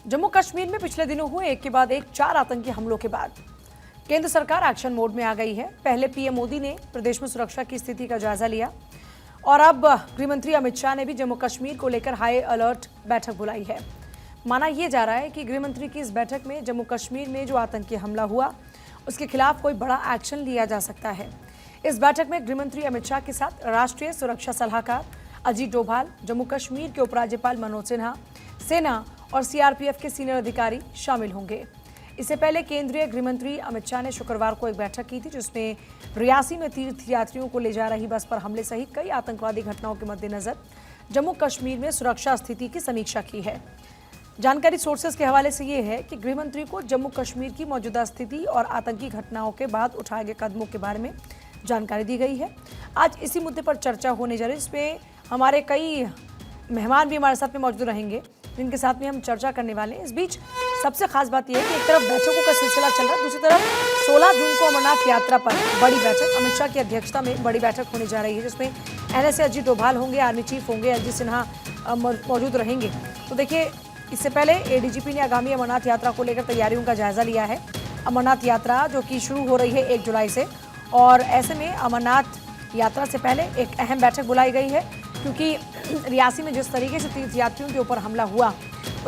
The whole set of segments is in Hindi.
जम्मू कश्मीर में पिछले दिनों हुए एक के बाद एक 4 आतंकी हमलों के बाद केंद्र सरकार एक्शन मोड में आ गई है। पहले पीएम मोदी ने प्रदेश में सुरक्षा की स्थिति का जायजा लिया और अब गृह मंत्री अमित शाह ने भी जम्मू कश्मीर को लेकर हाई अलर्ट बैठक बुलाई है। माना यह जा रहा है कि गृह मंत्री की इस बैठक में जम्मू कश्मीर में जो आतंकी हमला हुआ उसके खिलाफ कोई बड़ा एक्शन लिया जा सकता है। इस बैठक में गृह मंत्री अमित शाह के साथ राष्ट्रीय सुरक्षा सलाहकार अजीत डोभाल, जम्मू कश्मीर के उपराज्यपाल मनोज सिन्हा, सेना और सीआरपीएफ के सीनियर अधिकारी शामिल होंगे। इससे पहले केंद्रीय गृह मंत्री अमित शाह ने शुक्रवार को एक बैठक की थी जिसमें रियासी में तीर्थ यात्रियों को ले जा रही बस पर हमले सहित कई आतंकवादी घटनाओं के मद्देनजर जम्मू कश्मीर में सुरक्षा स्थिति की समीक्षा की है। जानकारी सोर्सेस के हवाले से ये है कि गृह मंत्री को जम्मू कश्मीर की मौजूदा स्थिति और आतंकी घटनाओं के बाद उठाए गए कदमों के बारे में जानकारी दी गई है। आज इसी मुद्दे पर चर्चा होने जा रही है। इसमें हमारे कई मेहमान भी हमारे साथ में मौजूद रहेंगे जिनके साथ में हम चर्चा करने वाले हैं। इस बीच सबसे खास बात यह है कि एक तरफ बैठकों का सिलसिला चल रहा है, दूसरी तरफ 16 जून को अमरनाथ यात्रा पर बड़ी बैठक अमित शाह की अध्यक्षता में बड़ी बैठक होने जा रही है जिसमें एनएसए अजीत डोभाल होंगे, आर्मी चीफ होंगे, अजीत सिन्हा मौजूद रहेंगे। तो देखिए, इससे पहले एडीजीपी ने आगामी अमरनाथ यात्रा को लेकर तैयारियों का जायजा लिया है। अमरनाथ यात्रा जो कि शुरू हो रही है 1 जुलाई से, और ऐसे में अमरनाथ यात्रा से पहले एक अहम बैठक बुलाई गई है क्योंकि रियासी में जिस तरीके से तीर्थयात्रियों के ऊपर हमला हुआ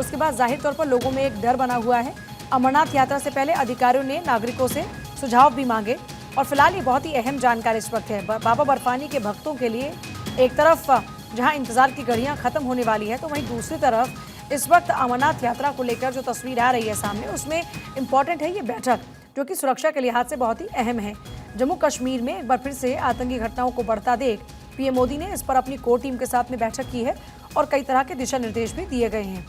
उसके बाद जाहिर तौर पर लोगों में एक डर बना हुआ है। अमरनाथ यात्रा से पहले अधिकारियों ने नागरिकों से सुझाव भी मांगे और फिलहाल ये बहुत ही अहम जानकारी इस वक्त है। बाबा बर्फानी के भक्तों के लिए एक तरफ जहां इंतजार की घड़ियां खत्म होने वाली है तो वहीं दूसरी तरफ इस वक्त अमरनाथ यात्रा को लेकर जो तस्वीर आ रही है सामने, उसमें इम्पॉर्टेंट है ये बैठक जो कि सुरक्षा के लिहाज से बहुत ही अहम है। जम्मू कश्मीर में एक बार फिर से आतंकी घटनाओं को बढ़ता देख पीएम मोदी ने इस पर अपनी कोर टीम के साथ में बैठक की है और कई तरह के दिशा निर्देश भी दिए गए हैं।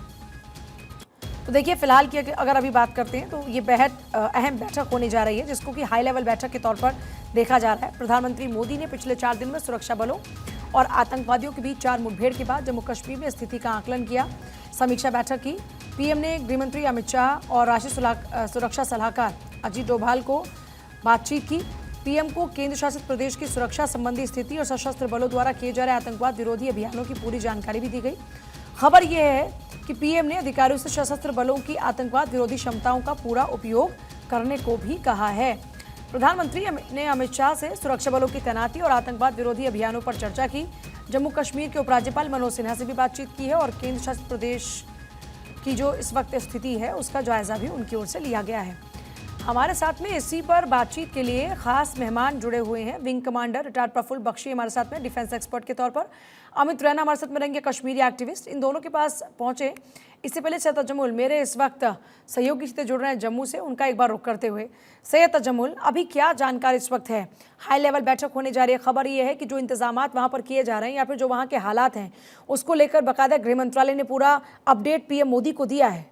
तो देखिए, फिलहाल की अगर अभी बात करते हैं तो ये बेहद अहम बैठक होने जा रही है जिसको कि हाई लेवल बैठक के तौर पर देखा जा रहा है। प्रधानमंत्री मोदी ने पिछले 4 दिन में सुरक्षा बलों और आतंकवादियों के बीच 4 मुठभेड़ के बाद जम्मू कश्मीर में स्थिति का आकलन किया, समीक्षा बैठक की। पीएम ने गृह मंत्री अमित शाह और राष्ट्रीय सुरक्षा सलाहकार अजीत डोभाल को बातचीत की। पीएम को केंद्र शासित प्रदेश की सुरक्षा संबंधी स्थिति और सशस्त्र बलों द्वारा किए जा रहे आतंकवाद विरोधी अभियानों की पूरी जानकारी भी दी गई। खबर यह है कि पीएम ने अधिकारियों से सशस्त्र बलों की आतंकवाद विरोधी क्षमताओं का पूरा उपयोग करने को भी कहा है। प्रधानमंत्री ने अमित शाह से सुरक्षा बलों की तैनाती और आतंकवाद विरोधी अभियानों पर चर्चा की। जम्मू कश्मीर के उपराज्यपाल मनोज सिन्हा से भी बातचीत की है और केंद्र शासित प्रदेश की जो इस वक्त स्थिति है उसका जायजा भी उनकी ओर से लिया गया है। हमारे साथ में इसी पर बातचीत के लिए खास मेहमान जुड़े हुए हैं। Wing commander retired Praful Bakshi हमारे साथ में डिफेंस एक्सपर्ट के तौर पर, अमित रैना हमारे साथ में रहेंगे कश्मीरी एक्टिविस्ट। इन दोनों के पास पहुंचे इससे पहले सैयद तजम्मुल मेरे इस वक्त सहयोगी से जुड़ रहे हैं जम्मू से, उनका एक बार रुख करते हुए। सैयद तजम्मुल, अभी क्या जानकारी इस वक्त है? हाई लेवल बैठक होने जा रही है, खबर ये है कि जो इंतजामात वहाँ पर किए जा रहे हैं या फिर जो वहाँ के हालात हैं उसको लेकर बाकायदा गृह मंत्रालय ने पूरा अपडेट पीएम मोदी को दिया है।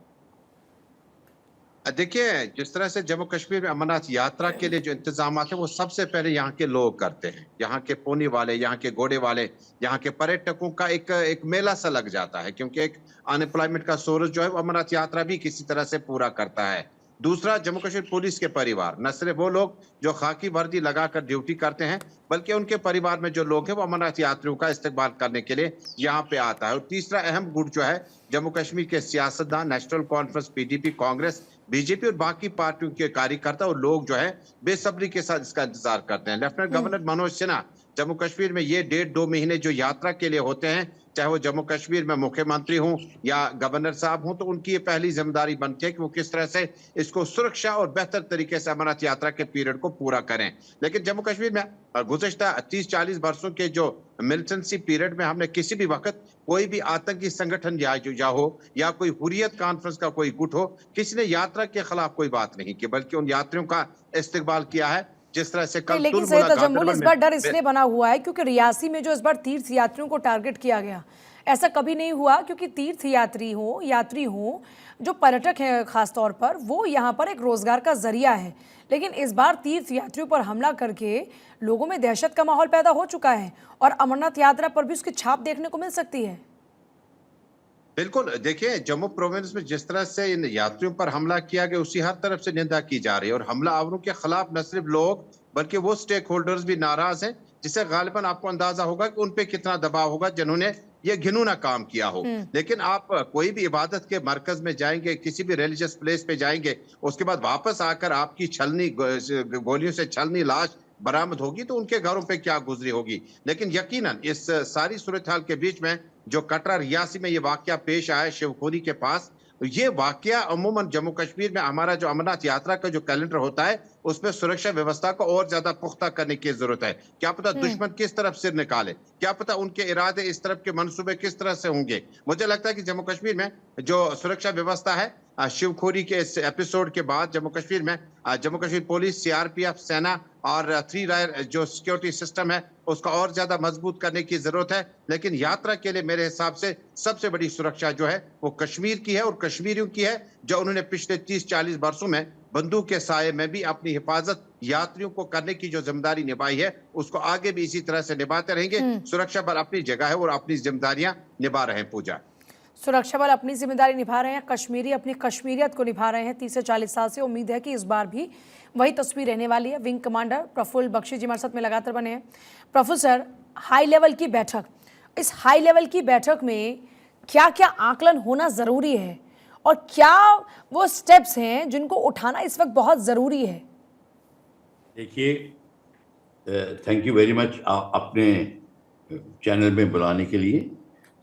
देखिए, जिस तरह से जम्मू कश्मीर में अमरनाथ यात्रा के लिए जो इंतजाम है वो सबसे पहले यहाँ के लोग करते हैं। यहाँ के पोनी वाले, यहाँ के घोड़े वाले, यहाँ के पर्यटकों का एक मेला सा लग जाता है क्योंकि एक अनएम्प्लॉयमेंट का सोर्स जो है वो अमरनाथ यात्रा भी किसी तरह से पूरा करता है। दूसरा, जम्मू कश्मीर पुलिस के परिवार, न सिर्फ वो लोग जो खाकी वर्दी लगाकर ड्यूटी करते हैं बल्कि उनके परिवार में जो लोग हैं वो अमरनाथ यात्रियों का इस्तकबाल करने के लिए यहाँ पे आता है। और तीसरा अहम गुट जो है जम्मू कश्मीर के सियासतदान, national conference, PDP, Congress, BJP और बाकी पार्टियों के कार्यकर्ता और लोग जो है बेसब्री के साथ इसका इंतजार करते हैं। लेफ्टिनेंट गवर्नर मनोज सिन्हा जम्मू कश्मीर में ये 1.5-2 महीने जो यात्रा के लिए होते हैं, चाहे वो जम्मू कश्मीर में मुख्यमंत्री हों या गवर्नर साहब हों, तो उनकी ये पहली जिम्मेदारी बनती है कि वो किस तरह से इसको सुरक्षा और बेहतर तरीके से अमरनाथ यात्रा के पीरियड को पूरा करें। लेकिन जम्मू कश्मीर में गुज़श्ता 30-40 वर्षों के जो मिलिटेंसी पीरियड में हमने किसी भी वक्त कोई भी आतंकी संगठन या हो या कोई हुर्रियत कॉन्फ्रेंस का कोई गुट हो, किसी ने यात्रा के खिलाफ कोई बात नहीं की बल्कि उन यात्रियों का इस्तेकबाल किया है। जिस तरह से कल लेकिन सैयद तजम्मुल, इस बार डर इसलिए बना हुआ है क्योंकि रियासी में जो इस बार तीर्थ यात्रियों को टारगेट किया गया, ऐसा कभी नहीं हुआ क्योंकि तीर्थ यात्री हो जो पर्यटक हैं खास तौर पर, वो यहाँ पर एक रोजगार का जरिया है। लेकिन इस बार तीर्थ यात्रियों पर हमला करके लोगों में दहशत का माहौल पैदा हो चुका है और अमरनाथ यात्रा पर भी उसकी छाप देखने को मिल सकती है। बिल्कुल, देखिए, जम्मू प्रोविंस में जिस तरह से इन यात्रियों पर हमला किया गया उसी हर तरफ से निंदा की जा रही है और हमला आवरों के खिलाफ न सिर्फ लोग बल्कि वो स्टेक होल्डर्स भी नाराज हैं जिससे गालिबन आपको अंदाजा होगा कि उन पे कितना दबाव होगा जिन्होंने ये घिनौना काम किया हो। लेकिन आप कोई भी इबादत के मरकज में जाएंगे, किसी भी रिलीजियस प्लेस पे जाएंगे, उसके बाद वापस आकर आपकी छलनी गोलियों से छलनी लाश बरामद होगी तो उनके घरों पे क्या गुजरी होगी। लेकिन यकीनन इस सारी सूरत हाल के बीच में जो कटरा रियासी में ये वाकया पेश आया शिवखोरी के पास, ये वाकया अमूमन जम्मू कश्मीर में हमारा जो अमरनाथ यात्रा का जो कैलेंडर होता है उसमें सुरक्षा व्यवस्था को और ज्यादा पुख्ता करने की जरूरत है। क्या पता दुश्मन किस तरफ सिर निकाले, क्या पता उनके इरादे इस तरफ के मंसूबे किस तरह से होंगे। मुझे लगता है कि जम्मू कश्मीर में जो सुरक्षा व्यवस्था है शिवखोरी के इस एपिसोड के बाद जम्मू कश्मीर में जम्मू कश्मीर पुलिस, सीआरपीएफ, सेना और थ्री रायर जो सिक्योरिटी सिस्टम है उसका और ज्यादा मजबूत करने की जरूरत है। लेकिन यात्रा के लिए मेरे हिसाब से सबसे बड़ी सुरक्षा जो है वो कश्मीर की है और कश्मीरियों की है, जो उन्होंने पिछले 30-40 वर्षों में बंदूक के साये में भी अपनी हिफाजत यात्रियों को करने की जो जिम्मेदारी निभाई है उसको आगे भी इसी तरह से निभाते रहेंगे। सुरक्षा बल अपनी जगह है और अपनी जिम्मेदारियां निभा रहे हैं। पूजा, सुरक्षा बल अपनी जिम्मेदारी निभा रहे हैं, कश्मीरी अपनी कश्मीरियत को निभा रहे हैं 30 से 40 साल से। उम्मीद है कि इस बार भी वही तस्वीर रहने वाली है। विंग कमांडर प्रफुल्ल बख्शी जी हमारे साथ में लगातार बने हैं। प्रफुल्ल सर, हाई लेवल की बैठक, इस हाई लेवल की बैठक में क्या क्या आकलन होना ज़रूरी है और क्या वो स्टेप्स हैं जिनको उठाना इस वक्त बहुत ज़रूरी है? देखिए, थैंक यू वेरी मच अपने चैनल में बुलाने के लिए।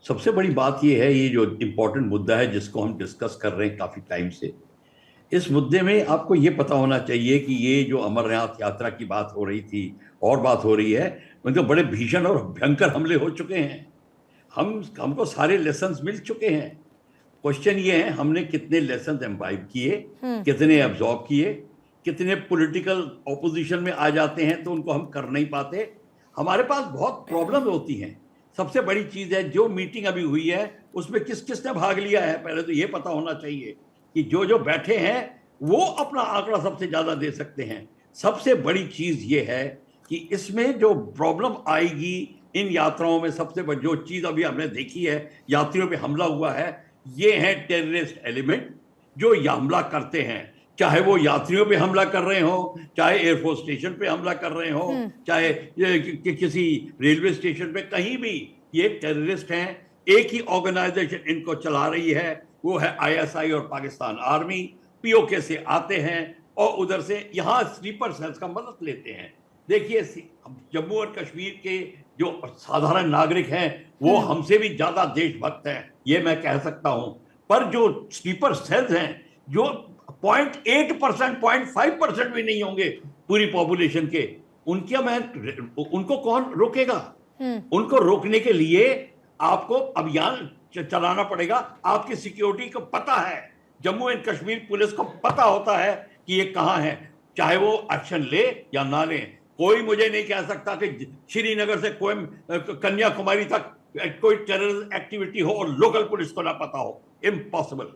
सबसे बड़ी बात ये है, ये जो इम्पोर्टेंट मुद्दा है जिसको हम डिस्कस कर रहे हैं काफ़ी टाइम से, इस मुद्दे में आपको ये पता होना चाहिए कि ये जो अमरनाथ यात्रा की बात हो रही थी और बात हो रही है, मतलब बड़े भीषण और भयंकर हमले हो चुके हैं। हमको सारे लेसन्स मिल चुके हैं। क्वेश्चन ये है, हमने कितने लेसन्स एम्बाइब किए, कितने एब्जॉर्ब किए, कितने पॉलिटिकल ऑपोजिशन में आ जाते हैं तो उनको हम कर नहीं पाते। हमारे पास बहुत प्रॉब्लम होती हैं। सबसे बड़ी चीज़ है, जो मीटिंग अभी हुई है उसमें किस किसने भाग लिया है, पहले तो ये पता होना चाहिए कि जो बैठे हैं वो अपना आंकड़ा सबसे ज़्यादा दे सकते हैं। सबसे बड़ी चीज़ ये है कि इसमें जो प्रॉब्लम आएगी इन यात्राओं में, सबसे बड़ी जो चीज़ अभी हमने देखी है, यात्रियों पे हमला हुआ है, ये है टेररिस्ट एलिमेंट जो हमला करते हैं। चाहे वो यात्रियों पे हमला कर रहे हो, चाहे एयरफोर्स स्टेशन पे हमला कर रहे हो, चाहे किसी रेलवे स्टेशन पे, कहीं भी ये टेररिस्ट हैं। एक ही ऑर्गेनाइजेशन इनको चला रही है, वो है आईएसआई और पाकिस्तान आर्मी। पीओके से आते हैं और उधर से यहाँ स्लीपर सेल्स का मदद लेते हैं। देखिए, जम्मू और कश्मीर के जो साधारण नागरिक हैं वो हमसे भी ज्यादा देशभक्त हैं, ये मैं कह सकता हूं। पर जो स्लीपर सेल्स हैं, जो 0.8%, 0.5% भी नहीं होंगे पूरी पॉपुलेशन के, उनको कौन रोकेगा? उनको रोकने के लिए आपको अभियान चलाना पड़ेगा। आपकी सिक्योरिटी को पता है, जम्मू एंड कश्मीर पुलिस को पता होता है कि ये कहां है, चाहे वो एक्शन ले या ना ले। कोई मुझे नहीं कह सकता कि श्रीनगर से कोई कन्याकुमारी तक कोई टेररिस्ट एक्टिविटी हो और लोकल पुलिस को ना पता हो, इम्पॉसिबल।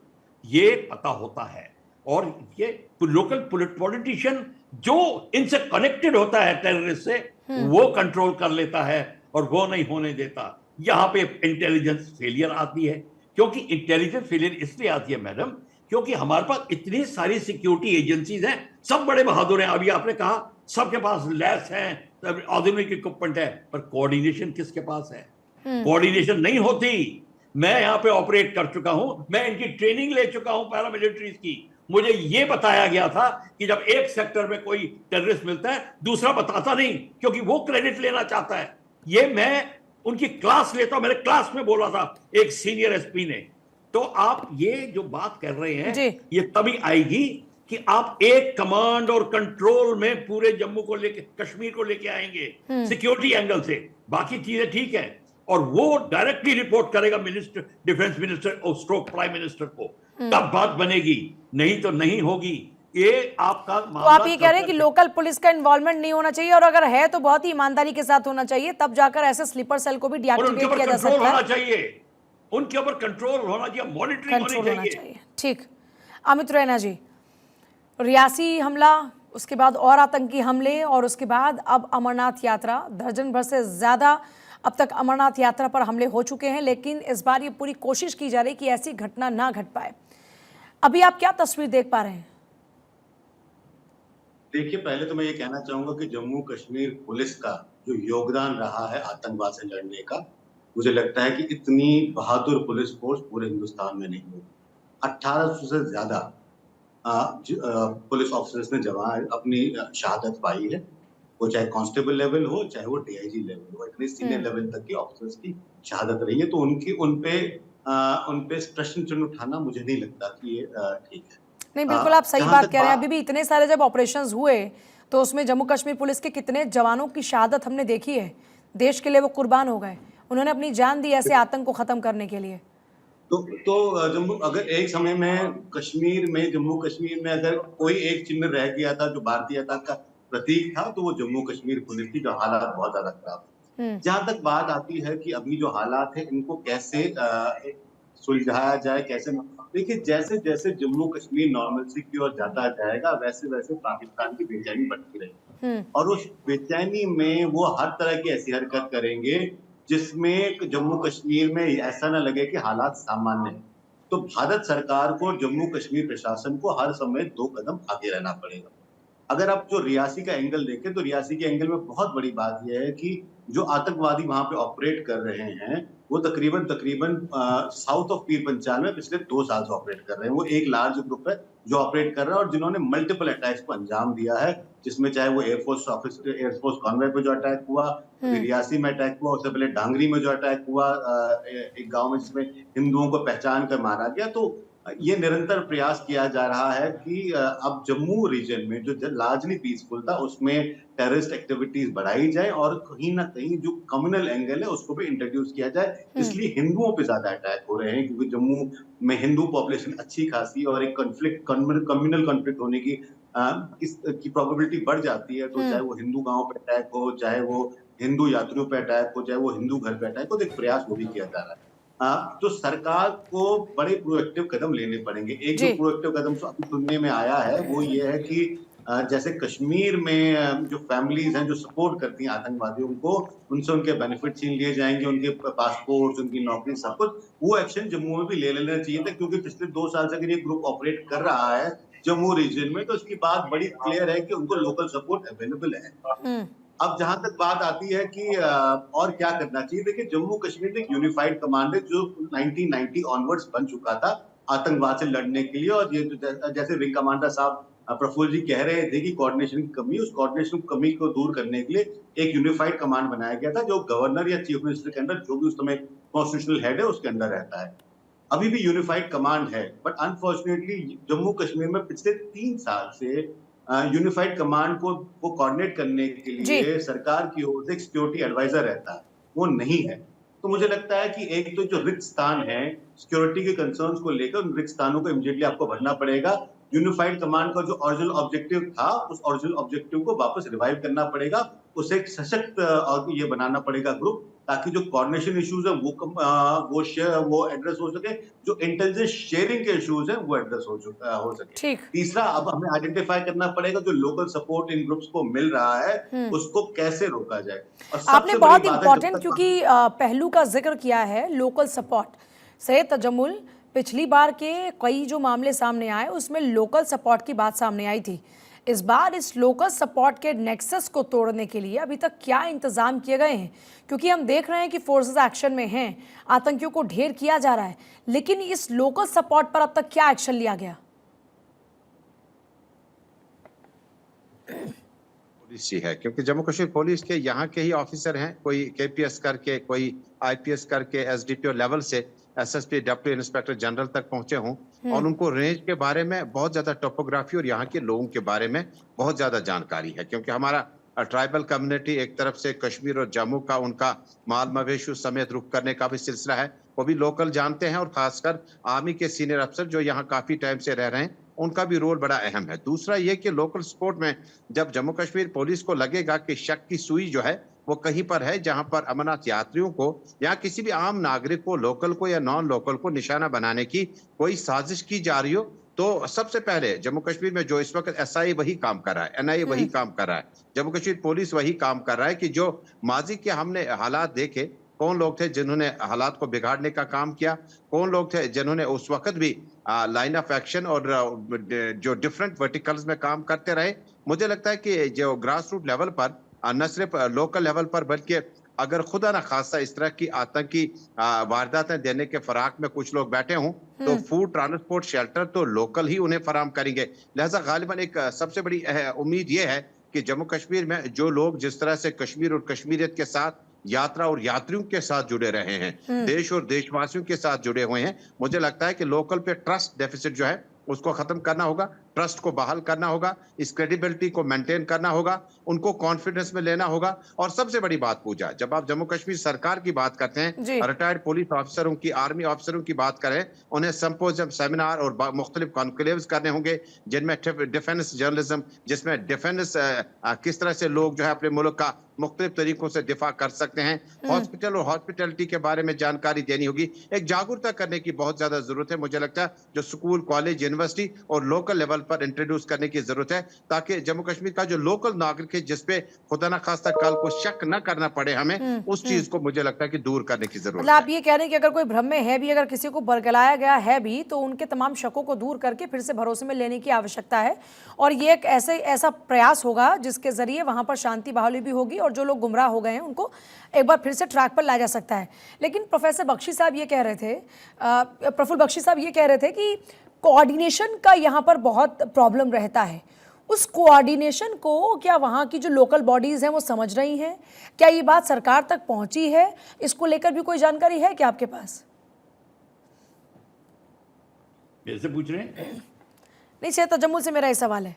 ये पता होता है और ये लोकल पॉलिटिशियन जो इनसे कनेक्टेड होता है टेररिस्ट से, वो कंट्रोल कर लेता है और वो नहीं होने देता। यहां पे इंटेलिजेंस फेलियर आती है। क्योंकि इंटेलिजेंस फेलियर इसलिए आती है मैडम, क्योंकि हमारे पास इतनी सारी सिक्योरिटी एजेंसीज हैं, सब बड़े बहादुर हैं। अभी आपने कहा सबके पास लैस हैं, आधुनिक इक्विपमेंट है, पर कोऑर्डिनेशन किसके पास है? कोऑर्डिनेशन नहीं होती। मैं यहाँ पे ऑपरेट कर चुका हूं, मैं इनकी ट्रेनिंग ले चुका हूं पैरामिलिट्रीज की। मुझे ये बताया गया था कि जब एक सेक्टर में कोई टेररिस्ट मिलता है, दूसरा बताता नहीं, क्योंकि वो क्रेडिट लेना चाहता है। ये मैं उनकी क्लास लेता हूं, मेरे क्लास में बोला था एक सीनियर एसपी ने। तो आप ये जो बात कर रहे हैं, ये तभी आएगी कि आप एक कमांड और कंट्रोल में पूरे जम्मू को लेके, कश्मीर को लेके आएंगे सिक्योरिटी एंगल से। बाकी चीजें ठीक है, और वो डायरेक्टली रिपोर्ट करेगा मिनिस्टर, डिफेंस मिनिस्टर और स्ट्रोक प्राइम मिनिस्टर को। तब बात बनेगी, नहीं तो नहीं होगी। ये आपका तो आप ये कह रहे हैं कि लोकल पुलिस का इन्वॉल्वमेंट नहीं होना चाहिए, और अगर है तो बहुत ही ईमानदारी के साथ होना चाहिए, तब जाकर ऐसे स्लीपर सेल को भी डीएक्टिवेट किया जा सकता है। उनके ऊपर कंट्रोल होना चाहिए, मॉनिटरिंग होनी चाहिए। ठीक, अमित रैना जी, रियासी हमला, उसके बाद और आतंकी हमले, और उसके बाद अब अमरनाथ यात्रा, दर्जन भर से ज्यादा अब तक अमरनाथ यात्रा पर हमले हो चुके हैं, लेकिन इस बार ये पूरी कोशिश की जा रही कि ऐसी घटना ना घट पाए। अभी आप क्या तस्वीर देख पा रहे हैं? देखिए, पहले तो मैं ये कहना चाहूंगा कि जम्मू कश्मीर पुलिस का जो योगदान रहा है आतंकवाद से लड़ने का, मुझे लगता है कि इतनी बहादुर पुलिस फोर्स पूरे हिंदुस्तान में नहीं होगी। 1800 से ज्यादा पुलिस ऑफिसर्स ने जवान अपनी शहादत पाई है। वो चाहे कांस्टेबल लेवल हो, चाहे वो डीआईजी लेवल हो, इतने सीनियर लेवल तक की ऑफिसर्स की शहादत रही है। तो उन पे प्रश्न चिन्ह उठाना मुझे नहीं लगता कि ये ठीक है। नहीं, बिल्कुल आप सही जहां बात तक कह रहे हैं। अभी भी इतने सारे जब ऑपरेशंस हुए तो उसमें जम्मू कश्मीर पुलिस के कितने जवानों की शहादत हमने देखी है। देश के लिए वो कुर्बान हो गए, उन्होंने अपनी जान दी ऐसे आतंक को खत्म करने के लिए। जम्मू अगर एक समय में जम्मू कश्मीर में अगर कोई एक चिन्ह रह गया था जो भारतीयता का प्रतीक था, तो वो जम्मू कश्मीर पुलिस की, जो हालात बहुत ज्यादा खराब थे। जहां तक बात आती है कि अभी जो हालात है इनको कैसे सुलझाया जाए, कैसे, देखिए जैसे जैसे जम्मू कश्मीर नॉर्मलसी की ओर जाता जाएगा, वैसे वैसे पाकिस्तान की बेचैनी बढ़ती रहेगी। और उस बेचैनी में वो हर तरह की ऐसी हरकत करेंगे जिसमें जम्मू कश्मीर में ऐसा ना लगे कि हालात सामान्य हैं। तो भारत सरकार को, जम्मू कश्मीर प्रशासन को हर समय 2 कदम आगे रहना पड़ेगा। अगर आप जो रियासी का एंगल देखें, तो रियासी के एंगल में बहुत बड़ी बात यह है कि जो आतंकवादी वहां पे ऑपरेट कर रहे हैं, वो तकरीबन साउथ ऑफ पीर पंचाल में पिछले 2 साल से ऑपरेट कर रहे हैं। वो एक लार्ज ग्रुप है जो ऑपरेट कर रहा है और जिन्होंने मल्टीपल अटैक्स को अंजाम दिया है, जिसमें चाहे वो एयरफोर्स कॉन्वे पे जो अटैक हुआ, रियासी में अटैक हुआ, उससे पहले डांगरी में जो अटैक हुआ, एक गांव में जिसमें हिंदुओं को पहचान कर मारा गया। तो ये निरंतर प्रयास किया जा रहा है कि अब जम्मू रीजन में जो लार्जली पीसफुल था उसमें टेररिस्ट एक्टिविटीज बढ़ाई जाए और कहीं ना कहीं जो कम्युनल एंगल है उसको भी इंट्रोड्यूस किया जाए। इसलिए हिंदुओं पे ज्यादा अटैक हो रहे हैं, क्योंकि जम्मू में हिंदू पॉपुलेशन अच्छी खासी और एक कम्युनल कॉन्फ्लिक्ट होने की इसकी प्रोबेबिलिटी बढ़ जाती है। तो चाहे वो हिंदू गांव पे अटैक हो, चाहे वो हिंदू यात्रियों पे अटैक हो, चाहे वो हिंदू घर पे अटैक हो, तो एक प्रयास वो भी किया जा रहा है। तो सरकार को बड़े प्रोएक्टिव कदम लेने पड़ेंगे। एक जो जी। प्रोएक्टिव कदम अभी सुनने में आया है वो ये है कि जैसे कश्मीर में जो फैमिलीज हैं जो सपोर्ट करती हैं आतंकवादियों को, उनसे उनके बेनिफिट छीन लिए जाएंगे, उनके पासपोर्ट, उनकी नौकरी, सब कुछ। वो एक्शन जम्मू में भी ले लेना चाहिए था, क्योंकि पिछले 2 साल से अगर ये ग्रुप ऑपरेट कर रहा है जम्मू रीजन में, तो इसकी बात बड़ी क्लियर है कि उनको लोकल सपोर्ट अवेलेबल है। अब जहां तक बात आती है कि और क्या करना चाहिए, देखिए जम्मू कश्मीर में एक यूनिफाइड कमांड है जो 1990 ऑनवर्ड्स बन चुका था आतंकवाद से लड़ने के लिए। और ये जैसे विंग कमांडर साहब प्रफुल्ल जी कह रहे थे कि कोऑर्डिनेशन की कमी, उस कोऑर्डिनेशन की कमी को दूर करने के लिए एक यूनिफाइड कमांड बनाया गया था, जो गवर्नर या चीफ मिनिस्टर के अंदर, जो भी उस समय कॉन्स्टिट्यूशनल हेड है, उसके अंदर रहता है। अभी भी यूनिफाइड कमांड है, बट अनफॉर्चुनेटली जम्मू कश्मीर में पिछले 3 साल से यूनिफाइड कमांड को कोऑर्डिनेट करने के लिए सरकार की ओर से एक सिक्योरिटी एडवाइजर रहता है, वो नहीं है। तो मुझे लगता है कि एक तो जो रिक्त स्थान है सिक्योरिटी के कंसर्न्स को लेकर, उन रिक्त स्थानों को इमीडिएटली आपको भरना पड़ेगा। यूनिफाइड कमांड का जो ओरिजिनल ऑब्जेक्टिव था, उस ओरिजिनल ऑब्जेक्टिव को वापस रिवाइव करना पड़ेगा, उसे एक सशक्त ये बनाना पड़ेगा ग्रुप, ताकि जो कोऑर्डिनेशन इश्यूज है वो एड्रेस हो सके, जो इंटेलिजेंस शेयरिंग के इश्यूज है वो एड्रेस हो सके। ठीक। तीसरा, अब हमें आइडेंटिफाई करना पड़ेगा जो लोकल सपोर्ट इन ग्रुप्स को मिल रहा है उसको कैसे रोका जाए। और आपने बहुत इंपॉर्टेंट क्योंकि पहलू का जिक्र किया है, लोकल सपोर्ट से तजम्मुल, पिछली बार के कई जो मामले सामने आए उसमें लोकल सपोर्ट की बात सामने आई थी। इस बार इस लोकल सपोर्ट के नेक्सस को तोड़ने के लिए अभी तक क्या इंतजाम किए गए हैं? क्योंकि हम देख रहे हैं कि फोर्सेस एक्शन में हैं, आतंकियों को ढेर किया जा रहा है, लेकिन इस लोकल सपोर्ट पर अब तक क्या एक्शन लिया गया? पुलिस ही है, क्योंकि जम्मू कश्मीर पुलिस के यहाँ के ही ऑफिसर हैं, कोई केपीएस करके, कोई आईपीएस करके, एसडीपीओ लेवल से एसएसपी डिप्टी इंस्पेक्टर जनरल तक पहुंचे हों, और उनको रेंज के बारे में बहुत ज्यादा टोपोग्राफी और यहाँ के लोगों के बारे में बहुत ज्यादा जानकारी है। क्योंकि हमारा ट्राइबल कम्युनिटी एक तरफ से कश्मीर और जम्मू का उनका माल मवेशी समेत रुख करने का भी सिलसिला है, वो भी लोकल जानते हैं। और खासकर आर्मी के सीनियर अफसर जो यहाँ काफी टाइम से रह रहे हैं, उनका भी रोल बड़ा अहम है। दूसरा ये कि लोकल सपोर्ट में जब जम्मू कश्मीर पुलिस को लगेगा कि शक की सुई जो है वो कहीं पर है, जहां पर अमरनाथ यात्रियों को या किसी भी आम नागरिक को, लोकल को या नॉन लोकल को निशाना बनाने की कोई साजिश की जा रही हो, तो सबसे पहले जम्मू कश्मीर में जो इस वक्त एसआई वही काम कर रहा है, एनआईए वही काम कर रहा है, जम्मू कश्मीर पुलिस वही काम कर रहा है कि जो माजी के हमने हालात देखे, कौन लोग थे जिन्होंने हालात को बिगाड़ने का काम किया, कौन लोग थे जिन्होंने उस वक्त भी लाइन ऑफ एक्शन और जो डिफरेंट वर्टिकल्स में काम करते रहे। मुझे लगता है कि जो ग्रास रूट लेवल पर, न सिर्फ लोकल लेवल पर बल्कि अगर खुदा ना खास्ता इस तरह की आतंकी वारदातें देने के फराक में कुछ लोग बैठे हों, तो फूड ट्रांसपोर्ट शेल्टर तो लोकल ही उन्हें फराम करेंगे। लिहाजा गालिबन एक सबसे बड़ी उम्मीद ये है कि जम्मू कश्मीर में जो लोग जिस तरह से कश्मीर और कश्मीरियत के साथ यात्रा और यात्रियों के साथ जुड़े रहे हैं, देश और देशवासियों के साथ जुड़े हुए हैं, मुझे लगता है कि लोकल पे ट्रस्ट डेफिसिट जो है उसको खत्म करना होगा, ट्रस्ट को बहाल करना होगा, इस क्रेडिबिलिटी को मेंटेन करना होगा, उनको कॉन्फिडेंस में लेना होगा। और सबसे बड़ी बात पूजा, जब आप जम्मू कश्मीर सरकार की बात करते हैं, रिटायर्ड पुलिस ऑफिसरों की, आर्मी ऑफिसरों की बात करें, उन्हें सिंपोजियम, सेमिनार और मुख्तलिफ कॉन्क्लेव्स करने होंगे जिनमें डिफेंस जर्नलिज्म, जिसमें डिफेंस किस तरह से लोग जो है अपने मुल्क का मुख्तलिफ तरीकों से दिफा कर सकते हैं, हॉस्पिटल और हॉस्पिटलिटी के बारे में जानकारी देनी होगी। एक जागरूकता करने की बहुत ज्यादा जरूरत है, मुझे लगता है, जो स्कूल, कॉलेज, यूनिवर्सिटी और लोकल लेवल पर इंट्रोड्यूस करने की जरूरत है, ताकि जम्मू कश्मीर का जो लोकल नागरिक है, जिसपे खुदा ना खास्ता कल को शक न करना पड़े हमें, उस चीज को मुझे लगता है कि दूर करने की जरूरत मतलब है। आप ये कह रहे हैं कि अगर कोई भ्रम में है भी, अगर किसी को बरगलाया गया है भी, तो उनके तमाम शकों को दूर करके फिर से भरोसे में लेने की आवश्यकता है, और ये एक ऐसा प्रयास होगा जिसके जरिए वहां पर शांति बहाली भी होगी और जो लोग गुमराह हो गए हैं उनको एक बार फिर से ट्रैक पर लाया जा सकता है। लेकिन प्रोफेसर बख्शी साहब ये कह रहे थे, प्रफुल्ल बख्शी साहब ये कह रहे थे कि कोऑर्डिनेशन का यहाँ पर बहुत प्रॉब्लम रहता है। उस कोऑर्डिनेशन को क्या वहाँ की जो लोकल बॉडीज़ हैं वो समझ रही हैं? क्या ये बात सरकार तक पहुँची है? इसको लेकर भी कोई जानकारी है क्या आपके पास? मेरे से पूछ रहे हैं? नहीं, से तजम्मुल से मेरा ये सवाल है।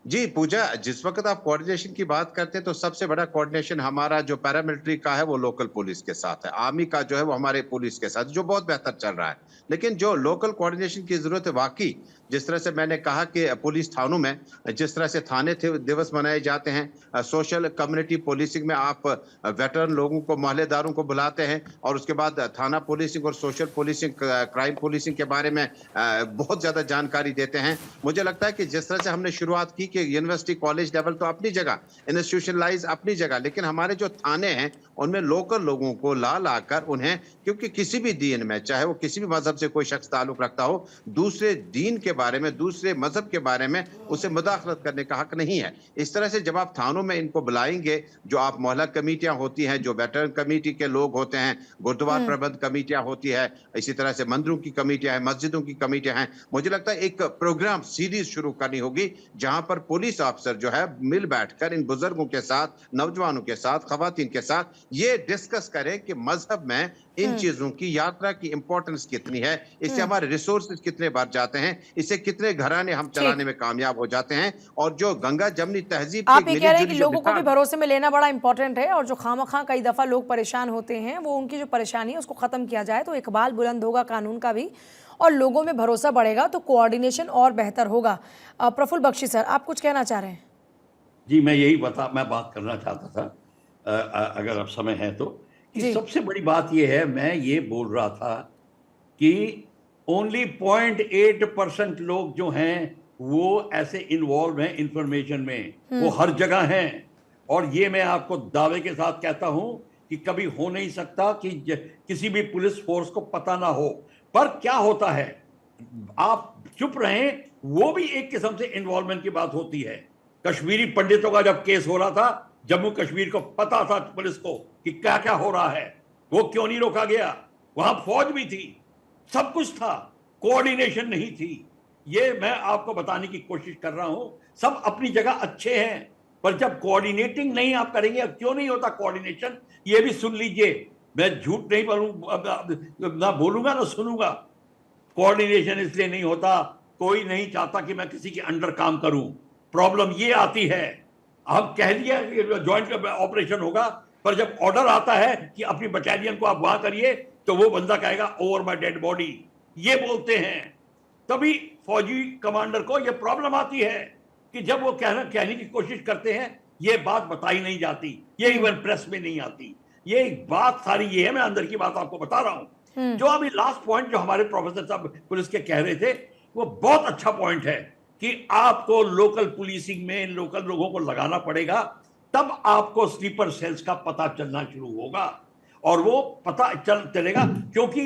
जी पूजा, जिस वक्त आप कोऑर्डिनेशन की बात करते हैं तो सबसे बड़ा कोऑर्डिनेशन हमारा जो पैरामिलिट्री का है वो लोकल पुलिस के साथ है, आर्मी का जो है वो हमारे पुलिस के साथ, जो बहुत बेहतर चल रहा है। लेकिन जो लोकल कोऑर्डिनेशन की जरूरत है, वाकई जिस तरह से मैंने कहा कि पुलिस थानों में जिस तरह से थाने दिवस मनाए जाते हैं, सोशल कम्युनिटी पुलिसिंग में आप वेटरन लोगों को, मोहल्लेदारों को बुलाते हैं, और उसके बाद थाना पुलिसिंग और सोशल पुलिसिंग, क्राइम पुलिसिंग के बारे में बहुत ज्यादा जानकारी देते हैं। मुझे लगता है कि जिस तरह से हमने शुरुआत की कि यूनिवर्सिटी, कॉलेज लेवल तो अपनी जगह, इंस्टीट्यूशनलाइज अपनी जगह, लेकिन हमारे जो थाने हैं उनमें लोकल लोगों को ला कर उन्हें, क्योंकि किसी भी दीन में, चाहे वो किसी भी मजहब से कोई शख्स ताल्लुक रखता हो, दूसरे दीन के बारे में, दूसरे मजहब के बारे में उसे मुदाखलत करने का हक नहीं है। इस तरह से जब आप थानों में इनको बुलाएंगे, जो आप मोहल्ला कमेटियां होती हैं, जो वेटरन कमेटी के लोग होते हैं, गुरुद्वारा प्रबंध कमेटियां होती है, इसी तरह से मंदिरों की कमेटियां हैं, मस्जिदों की कमेटियां हैं, मुझे लगता है एक प्रोग्राम सीरीज शुरू करनी होगी जहां पर पुलिस अफसर जो है मिल बैठकर इन बुजुर्गों के साथ, नौजवानों के साथ, खवातीन के साथ ये डिस्कस करें कि मजहब में इन चीजों की, यात्रा की इंपॉर्टेंस कितनी है, इससे हमारे रिसोर्सेज कितने बढ़ जाते हैं, इससे कितने घराने हम चलाने में कामयाब हो जाते हैं। और जो गंगा जमनी तहजीब आप ये कह रहे हैं कि लोगों को भी भरोसे में लेना बड़ा इंपॉर्टेंट है, और जो खामखा कई दफा लोग परेशान होते हैं, वो उनकी जो परेशानी है उसको खत्म किया जाए तो इकबाल बुलंद होगा कानून का भी, और लोगों में भरोसा बढ़ेगा, तो कोऑर्डिनेशन और बेहतर होगा। प्रफुल्ल बख्शी सर, आप कुछ कहना चाह रहे हैं? जी, मैं बात करना चाहता था, अगर अब समय है तो, कि सबसे बड़ी बात यह है, मैं ये बोल रहा था कि ओनली 0.8% लोग जो हैं वो ऐसे इन्वॉल्व हैं इंफॉर्मेशन में, वो हर जगह हैं। और ये मैं आपको दावे के साथ कहता हूं कि कभी हो नहीं सकता कि किसी भी पुलिस फोर्स को पता ना हो। पर क्या होता है, आप चुप रहें, वो भी एक किस्म से इन्वॉल्वमेंट की बात होती है। कश्मीरी पंडितों का जब केस हो रहा था, जम्मू कश्मीर को पता था पुलिस को कि क्या क्या हो रहा है, वो क्यों नहीं रोका गया? वहां फौज भी थी, सब कुछ था, कोऑर्डिनेशन नहीं थी। ये मैं आपको बताने की कोशिश कर रहा हूं। सब अपनी जगह अच्छे हैं, पर जब कोऑर्डिनेटिंग नहीं आप करेंगे, अब क्यों नहीं होता कोऑर्डिनेशन, ये भी सुन लीजिए। मैं झूठ नहीं ना बोलूंगा ना सुनूंगा। कोऑर्डिनेशन इसलिए नहीं होता, कोई नहीं चाहता कि मैं किसी के अंडर काम करूं। प्रॉब्लम ये आती है, हम कह दिया कि ज्वाइंट ऑपरेशन होगा, पर जब ऑर्डर आता है कि अपनी बटालियन को आप वहां करिए, तो वो बंदा कहेगा ओवर माय डेड बॉडी, ये बोलते हैं। तभी फौजी कमांडर को ये प्रॉब्लम आती है कि जब वो कहने की कोशिश करते हैं, ये बात बताई नहीं जाती, ये इवन प्रेस में नहीं आती। ये एक बात सारी ये है, मैं अंदर की बात आपको बता रहा हूं। जो अभी लास्ट पॉइंट जो हमारे प्रोफेसर साहब पुलिस के कह रहे थे, वो बहुत अच्छा पॉइंट है कि आपको लोकल पुलिसिंग में लोकल लोगों को लगाना पड़ेगा, तब आपको स्लीपर सेल्स का पता चलना शुरू होगा। और वो पता चलेगा क्योंकि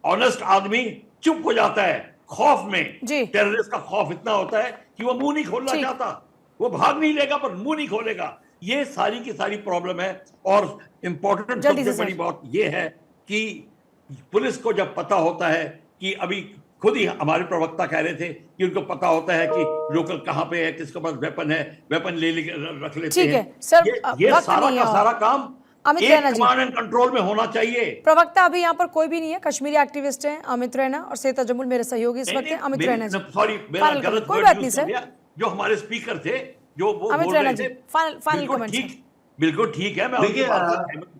ऑनेस्ट आदमी चुप हो जाता है खौफ में। टेररिस्ट का खौफ इतना होता है कि वो मुंह नहीं खोलना चाहता, वो भाग नहीं लेगा पर मुंह नहीं खोलेगा। ये सारी की सारी प्रॉब्लम है। और इम्पोर्टेंट जल्दी सबसे से बड़ी सर। बात ये है कि पुलिस को जब पता होता है कि अभी खुद ही हमारे प्रवक्ता कह रहे थे कि उनको पता होता है कि लोकल कहाँ पे है, किसके पास वेपन है, वेपन ले रख लेते ठीक हैं। है सर, ये वक्त सारा नहीं है का और। सारा काम अमित एक रैना जी, कमांड एंड कंट्रोल में होना चाहिए। प्रवक्ता अभी यहाँ पर कोई भी नहीं है, कश्मीरी एक्टिविस्ट हैं अमित रैना और श्वेता जमुल मेरे सहयोगी इस वक्त हैं। अमित रैना जी, सॉरी, मेरा फाइनल गलत कमेंट। कोई वर्ड बात यूज नहीं कर सर, दिया। जो हमारे स्पीकर थे, जो वो अमित बोल रैना रहे जी, थे, फाइनल बिल्कुल कमेंट ठीक, सर। बिल्कुल ठीक है। मैं उनकी देखिए बात से सहमत हूं।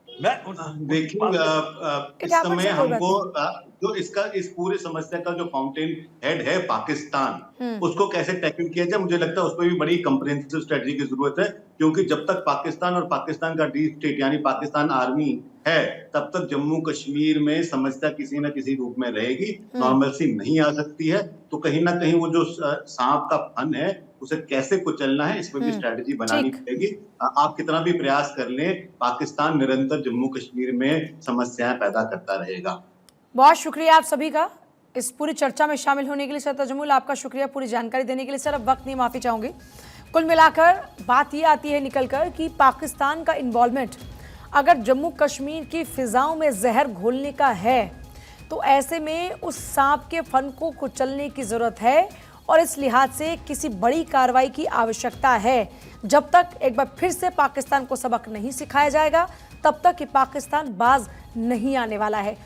मैं उनकी देखिए बात से इट इस हैपेंस समय सर, कोई बात हमको नहीं। जो इस पूरी समस्या का जो फाउंटेन हेड है पाकिस्तान, उसको कैसे टैकल किया जाए, मुझे लगता है उसमें भी बड़ी कंप्रिहेंसिव स्ट्रेटजी की जरूरत है। क्योंकि जब तक पाकिस्तान और पाकिस्तान का डीप स्टेट यानी पाकिस्तान आर्मी है, तब तक जम्मू कश्मीर में समस्या किसी न किसी रूप में रहेगी, नॉर्मलसी नहीं आ सकती है। तो कहीं ना कहीं वो जो सांप का फन है, उसे कैसे कुचलना है, इसमें भी स्ट्रेटजी बनानी ठीक, पड़ेगी। आप कितना भी प्रयास कर लें, पाकिस्तान निरंतर जम्मू कश्मीर में समस्याएं पैदा करता रहेगा। बहुत शुक्रिया आप सभी का इस पूरी चर्चा में शामिल होने के लिए। श्वेता जमुल, आपका शुक्रिया पूरी जानकारी देने के लिए। सर अब वक्त नहीं, माफी चाहूंगी। कुल मिलाकर बात ये आती है निकलकर कि पाकिस्तान का इन्वॉल्वमेंट अगर जम्मू कश्मीर की फिजाओं में जहर घोलने का है, तो ऐसे में उस सांप के फन को कुचलने की जरूरत है और इस लिहाज से किसी बड़ी कार्रवाई की आवश्यकता है। जब तक एक बार फिर से पाकिस्तान को सबक नहीं सिखाया जाएगा, तब तक कि पाकिस्तान बाज नहीं आने वाला है।